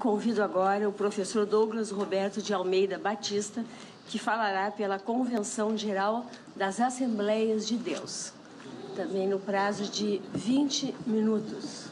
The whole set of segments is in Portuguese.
Convido agora o professor Douglas Roberto de Almeida Batista, que falará pela Convenção Geral das Assembleias de Deus, também no prazo de 20 minutos.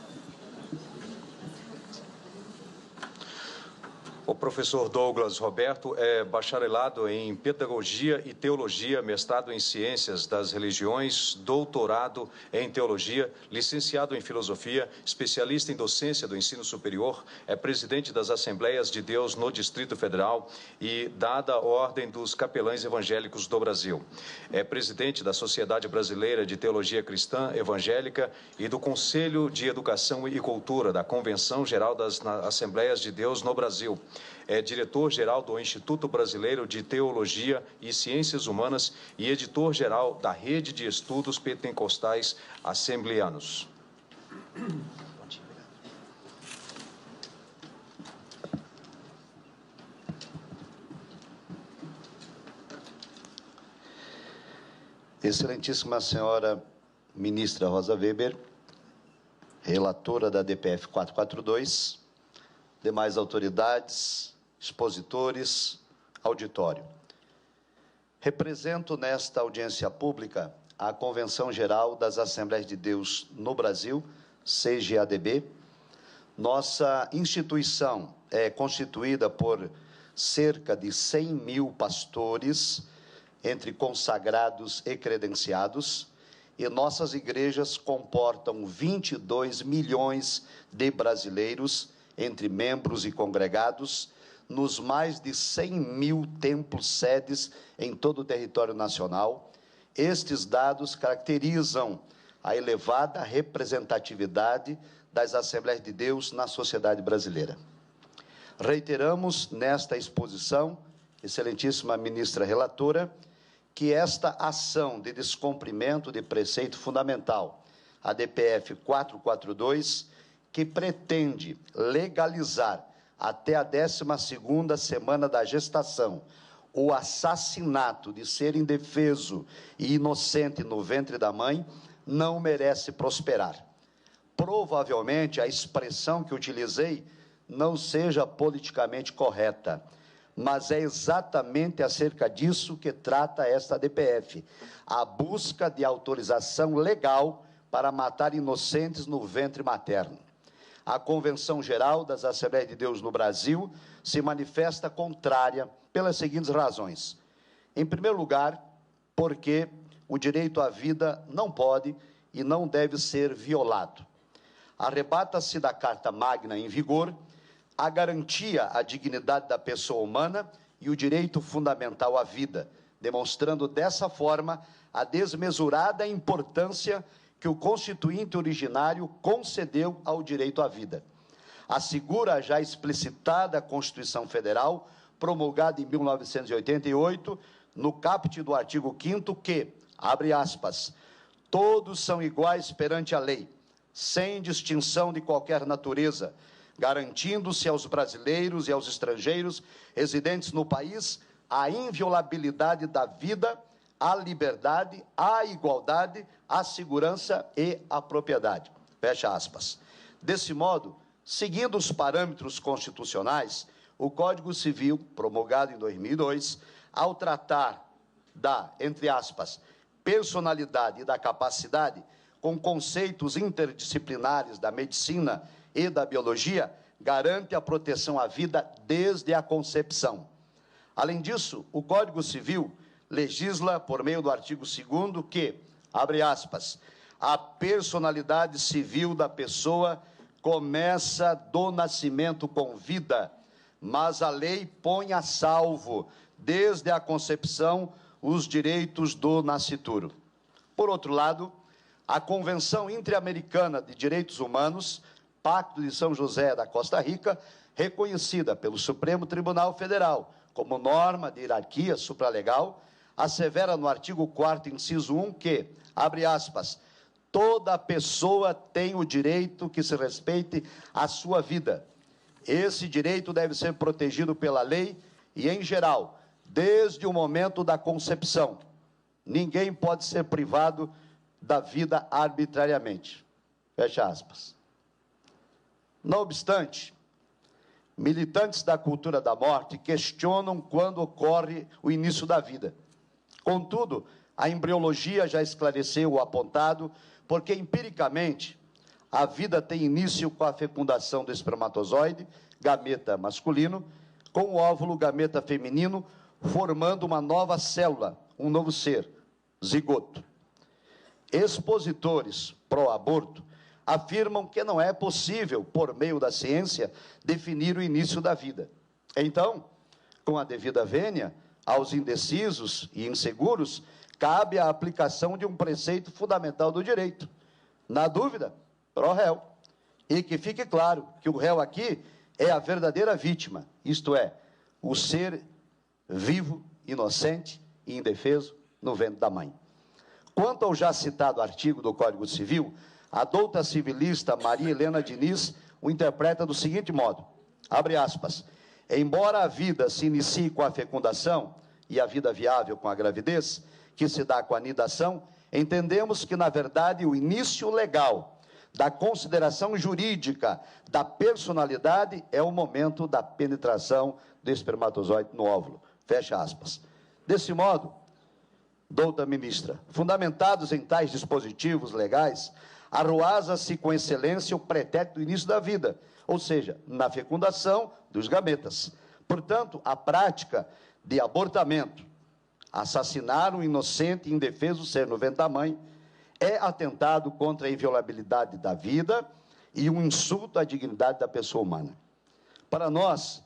O professor Douglas Roberto é bacharelado em Pedagogia e Teologia, mestrado em Ciências das Religiões, doutorado em Teologia, licenciado em Filosofia, especialista em Docência do Ensino Superior, é presidente das Assembleias de Deus no Distrito Federal e dada a Ordem dos Capelães Evangélicos do Brasil. É presidente da Sociedade Brasileira de Teologia Cristã Evangélica e do Conselho de Educação e Cultura da Convenção Geral das Assembleias de Deus no Brasil. É diretor-geral do Instituto Brasileiro de Teologia e Ciências Humanas e editor-geral da Rede de Estudos Pentecostais Assembleanos. Excelentíssima senhora ministra Rosa Weber, relatora da DPF 442, demais autoridades, expositores, auditório. Represento nesta audiência pública a Convenção Geral das Assembleias de Deus no Brasil, CGADB. Nossa instituição é constituída por cerca de 100 mil pastores, entre consagrados e credenciados, e nossas igrejas comportam 22 milhões de brasileiros, entre membros e congregados, nos mais de 100 mil templos sedes em todo o território nacional. Estes dados caracterizam a elevada representatividade das Assembleias de Deus na sociedade brasileira. Reiteramos nesta exposição, excelentíssima ministra relatora, que esta ação de descumprimento de preceito fundamental, a DPF 442, que pretende legalizar até a 12ª semana da gestação o assassinato de ser indefeso e inocente no ventre da mãe, não merece prosperar. Provavelmente a expressão que utilizei não seja politicamente correta, mas é exatamente acerca disso que trata esta DPF, a busca de autorização legal para matar inocentes no ventre materno. A Convenção Geral das Assembleias de Deus no Brasil se manifesta contrária pelas seguintes razões. Em primeiro lugar, porque o direito à vida não pode e não deve ser violado. Arrebata-se da Carta Magna em vigor a garantia à dignidade da pessoa humana e o direito fundamental à vida, demonstrando dessa forma a desmesurada importância que o Constituinte originário concedeu ao direito à vida. Assegura a já explicitada Constituição Federal, promulgada em 1988, no caput do artigo 5º, que, abre aspas, todos são iguais perante a lei, sem distinção de qualquer natureza, garantindo-se aos brasileiros e aos estrangeiros residentes no país a inviolabilidade da vida, a liberdade, a igualdade, a segurança e a propriedade. Fecha aspas. Desse modo, seguindo os parâmetros constitucionais, o Código Civil, promulgado em 2002, ao tratar da, entre aspas, personalidade e da capacidade, com conceitos interdisciplinares da medicina e da biologia, garante a proteção à vida desde a concepção. Além disso, o Código Civil legisla por meio do artigo 2º que, abre aspas, a personalidade civil da pessoa começa do nascimento com vida, mas a lei põe a salvo, desde a concepção, os direitos do nascituro. Por outro lado, a Convenção Interamericana de Direitos Humanos, Pacto de São José da Costa Rica, reconhecida pelo Supremo Tribunal Federal como norma de hierarquia supralegal, assevera no artigo 4º, inciso 1, que, abre aspas, toda pessoa tem o direito que se respeite a sua vida. Esse direito deve ser protegido pela lei e, em geral, desde o momento da concepção. Ninguém pode ser privado da vida arbitrariamente. Fecha aspas. Não obstante, militantes da cultura da morte questionam quando ocorre o início da vida. Contudo, a embriologia já esclareceu o apontado, porque empiricamente a vida tem início com a fecundação do espermatozoide, gameta masculino, com o óvulo, gameta feminino, formando uma nova célula, um novo ser, zigoto. Expositores pró-aborto afirmam que não é possível, por meio da ciência, definir o início da vida. Então, com a devida vênia, aos indecisos e inseguros, cabe a aplicação de um preceito fundamental do direito. Na dúvida, pró réu. E que fique claro que o réu aqui é a verdadeira vítima, isto é, o ser vivo, inocente e indefeso no ventre da mãe. Quanto ao já citado artigo do Código Civil, a douta civilista Maria Helena Diniz o interpreta do seguinte modo, abre aspas, embora a vida se inicie com a fecundação e a vida viável com a gravidez, que se dá com a nidação, entendemos que, na verdade, o início legal da consideração jurídica da personalidade é o momento da penetração do espermatozoide no óvulo. Fecha aspas. Desse modo, douta ministra, fundamentados em tais dispositivos legais, arruaza-se com excelência o pretérito do início da vida, ou seja, na fecundação dos gametas. Portanto, a prática de abortamento, assassinar um inocente e indefeso ser no ventre da mãe, é atentado contra a inviolabilidade da vida e um insulto à dignidade da pessoa humana. Para nós,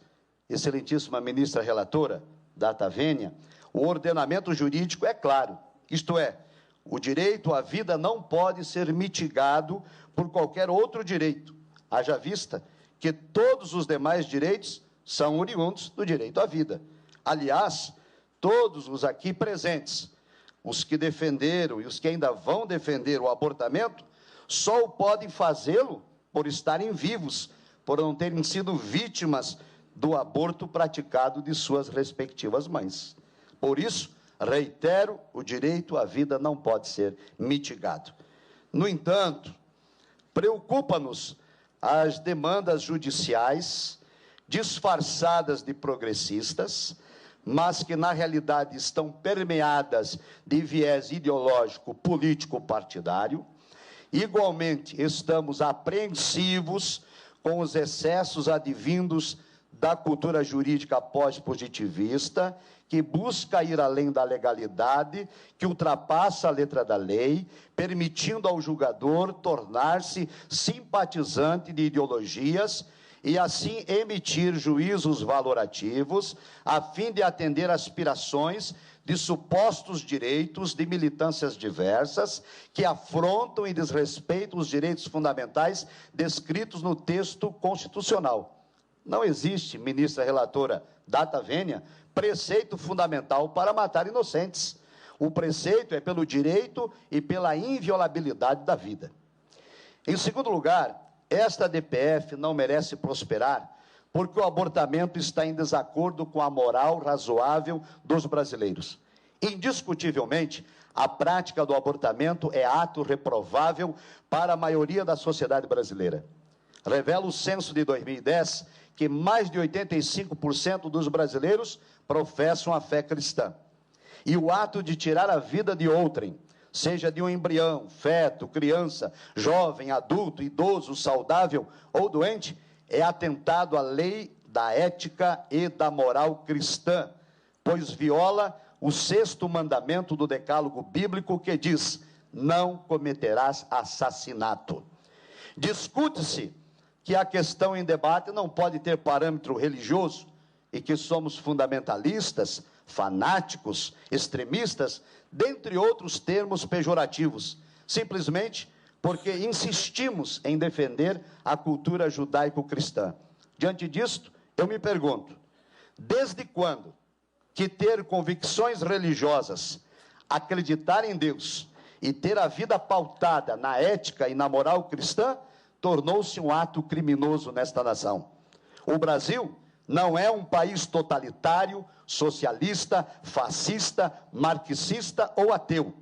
excelentíssima ministra relatora, data vênia, o ordenamento jurídico é claro, isto é, o direito à vida não pode ser mitigado por qualquer outro direito, haja vista que todos os demais direitos são oriundos do direito à vida. Aliás, todos os aqui presentes, os que defenderam e os que ainda vão defender o abortamento, só o podem fazê-lo por estarem vivos, por não terem sido vítimas do aborto praticado de suas respectivas mães. Por isso, reitero, o direito à vida não pode ser mitigado. No entanto, preocupa-nos as demandas judiciais disfarçadas de progressistas, mas que na realidade estão permeadas de viés ideológico, político, partidário. Igualmente, estamos apreensivos com os excessos advindos da cultura jurídica pós-positivista, que busca ir além da legalidade, que ultrapassa a letra da lei, permitindo ao julgador tornar-se simpatizante de ideologias e assim emitir juízos valorativos, a fim de atender aspirações de supostos direitos de militâncias diversas que afrontam e desrespeitam os direitos fundamentais descritos no texto constitucional. Não existe, ministra relatora data vênia, preceito fundamental para matar inocentes. O preceito é pelo direito e pela inviolabilidade da vida. Em segundo lugar, esta DPF não merece prosperar porque o abortamento está em desacordo com a moral razoável dos brasileiros. Indiscutivelmente, a prática do abortamento é ato reprovável para a maioria da sociedade brasileira. Revela o censo de 2010 que mais de 85% dos brasileiros professam a fé cristã. E o ato de tirar a vida de outrem, seja de um embrião, feto, criança, jovem, adulto, idoso, saudável ou doente, é atentado à lei da ética e da moral cristã, pois viola o 6º mandamento do decálogo bíblico que diz, não cometerás assassinato. Discute-se que a questão em debate não pode ter parâmetro religioso e que somos fundamentalistas, fanáticos, extremistas, dentre outros termos pejorativos, simplesmente porque insistimos em defender a cultura judaico-cristã. Diante disto, eu me pergunto, desde quando que ter convicções religiosas, acreditar em Deus e ter a vida pautada na ética e na moral cristã, tornou-se um ato criminoso nesta nação? O Brasil não é um país totalitário, socialista, fascista, marxista ou ateu.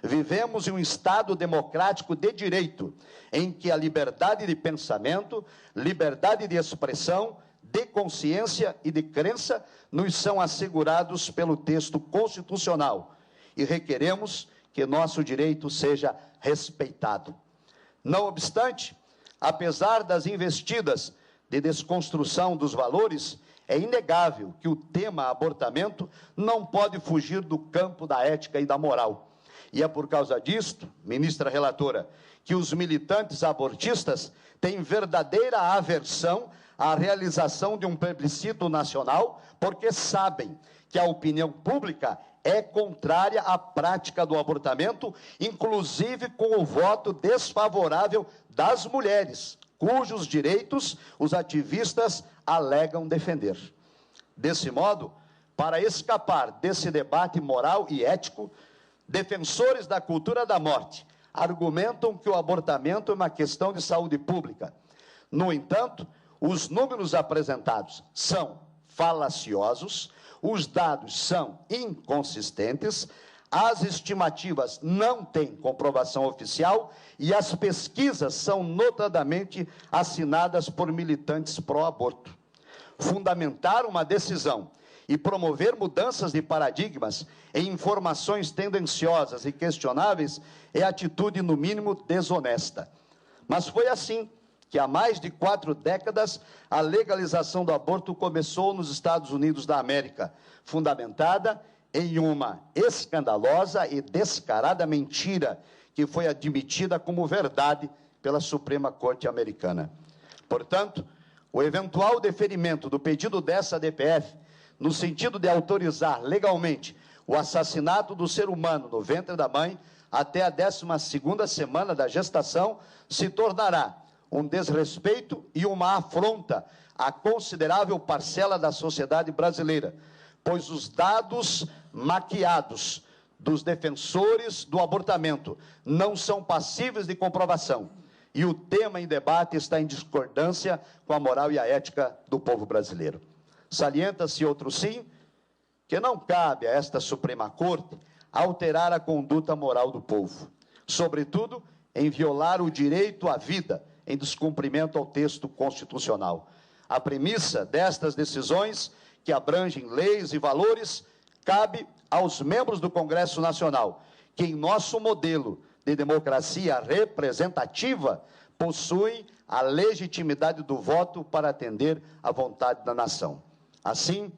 Vivemos em um Estado democrático de direito, em que a liberdade de pensamento, liberdade de expressão, de consciência e de crença nos são assegurados pelo texto constitucional e requeremos que nosso direito seja respeitado. Não obstante, apesar das investidas de desconstrução dos valores, é inegável que o tema abortamento não pode fugir do campo da ética e da moral. E é por causa disto, ministra relatora, que os militantes abortistas têm verdadeira aversão à realização de um plebiscito nacional, porque sabem que a opinião pública é contrária à prática do abortamento, inclusive com o voto desfavorável das mulheres, cujos direitos os ativistas alegam defender. Desse modo, para escapar desse debate moral e ético, defensores da cultura da morte argumentam que o abortamento é uma questão de saúde pública. No entanto, os números apresentados são falaciosos, os dados são inconsistentes, as estimativas não têm comprovação oficial e as pesquisas são notadamente assinadas por militantes pró-aborto. Fundamentar uma decisão e promover mudanças de paradigmas em informações tendenciosas e questionáveis é atitude, no mínimo, desonesta. Mas foi assim que há mais de 4 décadas a legalização do aborto começou nos Estados Unidos da América, fundamentada em uma escandalosa e descarada mentira que foi admitida como verdade pela Suprema Corte Americana. Portanto, o eventual deferimento do pedido dessa DPF, no sentido de autorizar legalmente o assassinato do ser humano no ventre da mãe até a 12ª semana da gestação, se tornará um desrespeito e uma afronta à considerável parcela da sociedade brasileira, pois os dados maquiados dos defensores do abortamento não são passíveis de comprovação, e o tema em debate está em discordância com a moral e a ética do povo brasileiro. Salienta-se outro sim, que não cabe a esta Suprema Corte alterar a conduta moral do povo, sobretudo em violar o direito à vida, em descumprimento ao texto constitucional. A premissa destas decisões, que abrangem leis e valores, cabe aos membros do Congresso Nacional, que em nosso modelo de democracia representativa possuem a legitimidade do voto para atender à vontade da nação. Assim,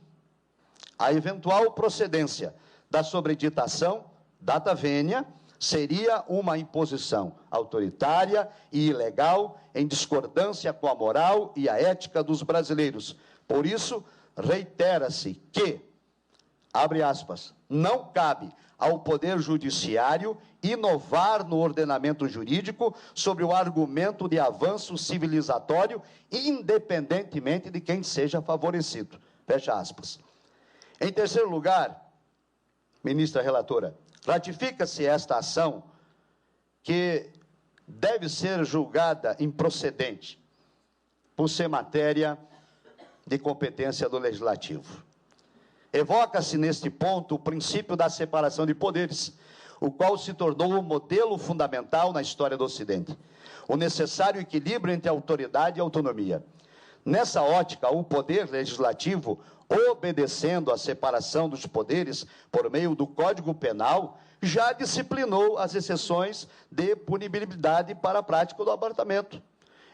a eventual procedência da sobreditação, data vênia, seria uma imposição autoritária e ilegal em discordância com a moral e a ética dos brasileiros. Por isso, reitera-se que, abre aspas, não cabe ao Poder Judiciário inovar no ordenamento jurídico sobre o argumento de avanço civilizatório, independentemente de quem seja favorecido. Fecha aspas. Em terceiro lugar, ministra relatora, ratifica-se esta ação que deve ser julgada improcedente por ser matéria de competência do Legislativo. Evoca-se neste ponto o princípio da separação de poderes, o qual se tornou um modelo fundamental na história do Ocidente, o necessário equilíbrio entre autoridade e autonomia. Nessa ótica, o poder legislativo, obedecendo à separação dos poderes por meio do Código Penal, já disciplinou as exceções de punibilidade para a prática do abortamento.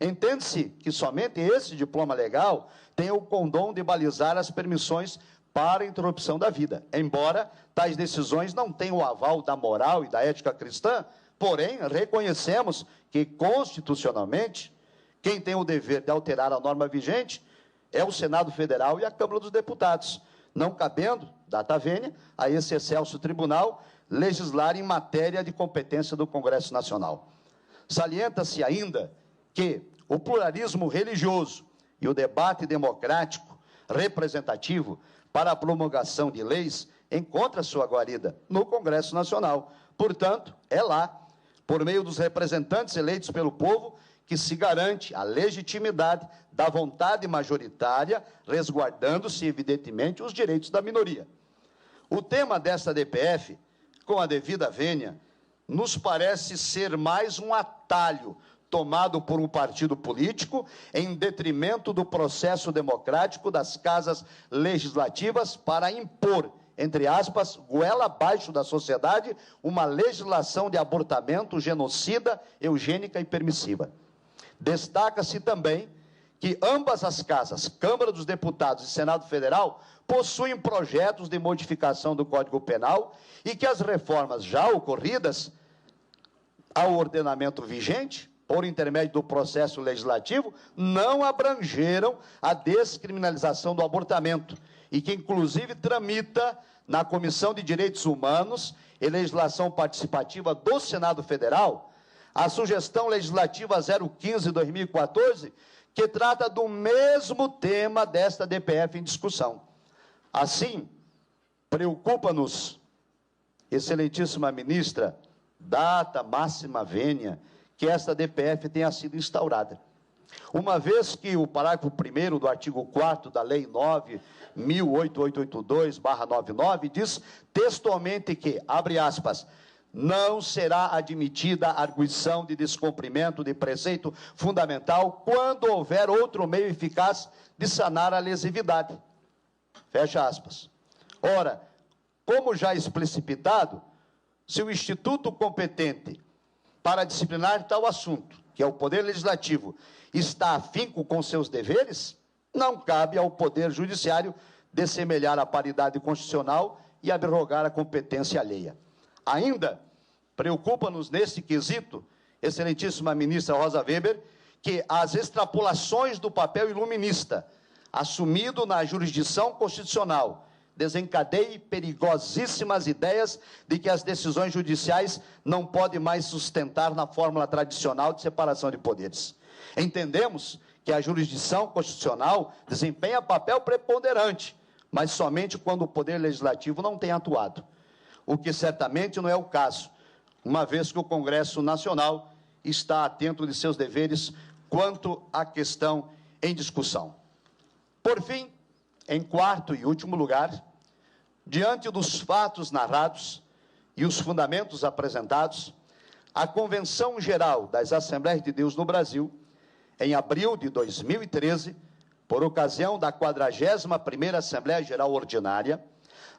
Entende-se que somente esse diploma legal tem o condom de balizar as permissões para a interrupção da vida, embora tais decisões não tenham o aval da moral e da ética cristã, porém, reconhecemos que, constitucionalmente, quem tem o dever de alterar a norma vigente é o Senado Federal e a Câmara dos Deputados, não cabendo, data vênia, a esse excelso tribunal legislar em matéria de competência do Congresso Nacional. Salienta-se ainda que o pluralismo religioso e o debate democrático representativo para a promulgação de leis encontra sua guarida no Congresso Nacional. Portanto, é lá, por meio dos representantes eleitos pelo povo, que se garante a legitimidade da vontade majoritária, resguardando-se, evidentemente, os direitos da minoria. O tema desta DPF, com a devida vênia, nos parece ser mais um atalho tomado por um partido político em detrimento do processo democrático das casas legislativas para impor, entre aspas, goela abaixo da sociedade, uma legislação de abortamento genocida, eugênica e permissiva. Destaca-se também que ambas as casas, Câmara dos Deputados e Senado Federal, possuem projetos de modificação do Código Penal e que as reformas já ocorridas ao ordenamento vigente, por intermédio do processo legislativo, não abrangeram a descriminalização do abortamento e que, inclusive, tramita na Comissão de Direitos Humanos e Legislação Participativa do Senado Federal a Sugestão Legislativa 015/2014, que trata do mesmo tema desta DPF em discussão. Assim, preocupa-nos, excelentíssima ministra, data máxima vênia, que esta DPF tenha sido instaurada. Uma vez que o parágrafo 1º do artigo 4º da Lei 9.8882/99 diz textualmente que, abre aspas, não será admitida a arguição de descumprimento de preceito fundamental quando houver outro meio eficaz de sanar a lesividade. Fecha aspas. Ora, como já explicitado, se o instituto competente para disciplinar tal assunto, que é o Poder Legislativo, está afinco com seus deveres, não cabe ao Poder Judiciário dessemelhar a paridade constitucional e abrogar a competência alheia. Ainda preocupa-nos nesse quesito, excelentíssima ministra Rosa Weber, que as extrapolações do papel iluminista assumido na jurisdição constitucional desencadeie perigosíssimas ideias de que as decisões judiciais não podem mais sustentar na fórmula tradicional de separação de poderes. Entendemos que a jurisdição constitucional desempenha papel preponderante, mas somente quando o Poder Legislativo não tem atuado, o que certamente não é o caso, uma vez que o Congresso Nacional está atento de seus deveres quanto à questão em discussão. Por fim, em quarto e último lugar, diante dos fatos narrados e os fundamentos apresentados, a Convenção Geral das Assembleias de Deus no Brasil, em abril de 2013, por ocasião da 41ª Assembleia Geral Ordinária,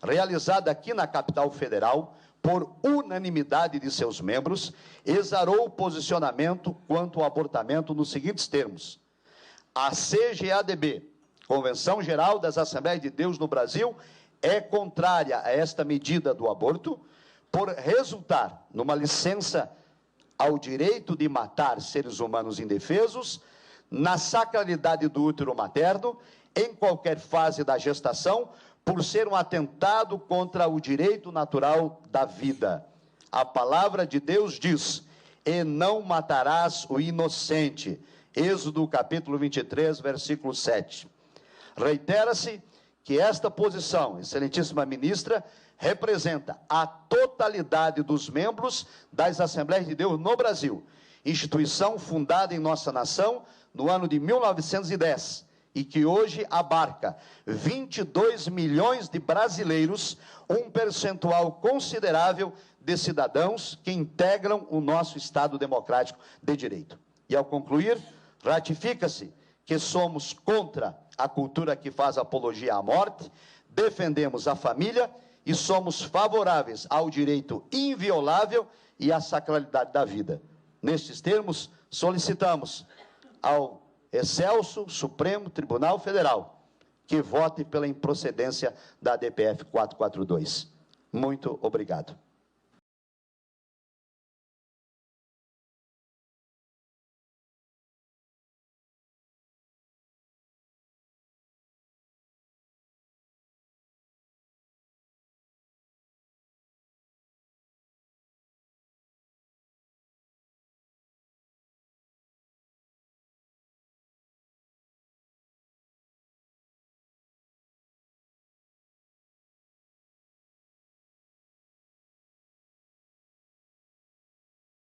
realizada aqui na capital federal, por unanimidade de seus membros, exarou o posicionamento quanto ao abortamento nos seguintes termos: a CGADB, Convenção Geral das Assembleias de Deus no Brasil, é contrária a esta medida do aborto, por resultar numa licença ao direito de matar seres humanos indefesos, na sacralidade do útero materno, em qualquer fase da gestação, por ser um atentado contra o direito natural da vida. A palavra de Deus diz: e não matarás o inocente. Êxodo capítulo 23, versículo 7. Reitera-se que esta posição, excelentíssima ministra, representa a totalidade dos membros das Assembleias de Deus no Brasil, instituição fundada em nossa nação no ano de 1910, e que hoje abarca 22 milhões de brasileiros, um percentual considerável de cidadãos que integram o nosso Estado democrático de direito. E ao concluir, ratifica-se que somos contra a cultura que faz apologia à morte, defendemos a família e somos favoráveis ao direito inviolável e à sacralidade da vida. Nestes termos, solicitamos ao Excelso Supremo Tribunal Federal que vote pela improcedência da DPF 442. Muito obrigado.